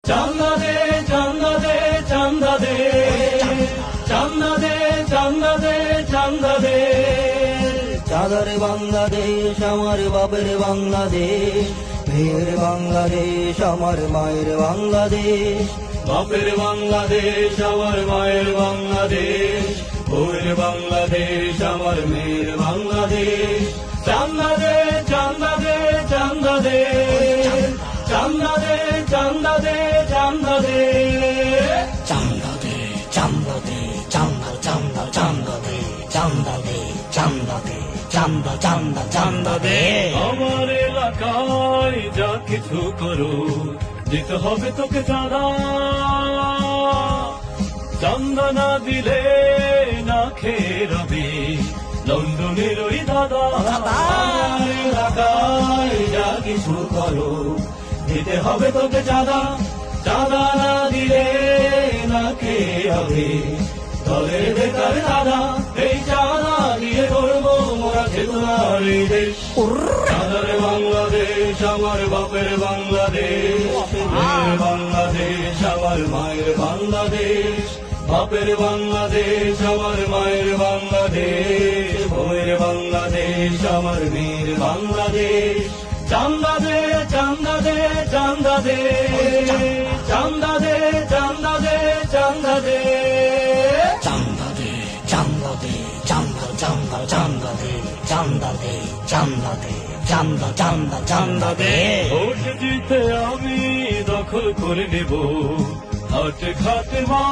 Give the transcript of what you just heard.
চান্দা দে চান্দা দে চান্দা দে চান্দা দে চান্দা দে চান্দা দে চাঁদার বাংলাদেশ আমার বাপের বাংলাদেশ, মেয়ের বাংলাদেশ আমার মায়ের বাংলাদেশ। বাপের বাংলাদেশ আমার মায়ের বাংলাদেশ, বউয়ের বাংলাদেশ আমার মেয়ের বাংলাদেশ। চান্দা দে চান্দা দে চান্দা দে চান্দা দে চান্দা দে চান্দা দে চান্দা দে চান্দা দে চান্দা চান্দা চান্দা দে চান্দা দে চান্দা দে চান্দা চান্দা চান্দা দে। আমার এলাকায় যা কিছু করো দিতে হবে তোকে চাঁদা, চান্দা না দিলে না খেয়ে রবি লন্ডনের ওই দাদা। আমার এলাকায় যা কিছু করো দিতে হবে তোকে চাঁদা, চাঁদা না দিলে না খেয়ে হবে দলের বেকার দাদা। এই চাঁদা দিয়ে করবো মোরা চেতনার এই দেশ। চাঁদার বাংলাদেশ আমার বাপের বাংলাদেশ, মেয়ের বাংলাদেশ আমার মায়ের বাংলাদেশ। বাপের বাংলাদেশ আমার মায়ের বাংলাদেশ, বউয়ের বাংলাদেশ আমার মেয়ের বাংলাদেশ। চান্দা দে চান্দা দে চান্দা দে চান্দা দে চান্দা দে চান্দা দে চান্দা দে চান্দা দে চান্দা চান্দা চান্দা দে চান্দা দে চান্দা দে চান্দা চান্দা চান্দা দে। ভোট জিতে আমি দখল করে নেব হাট ঘাট মা।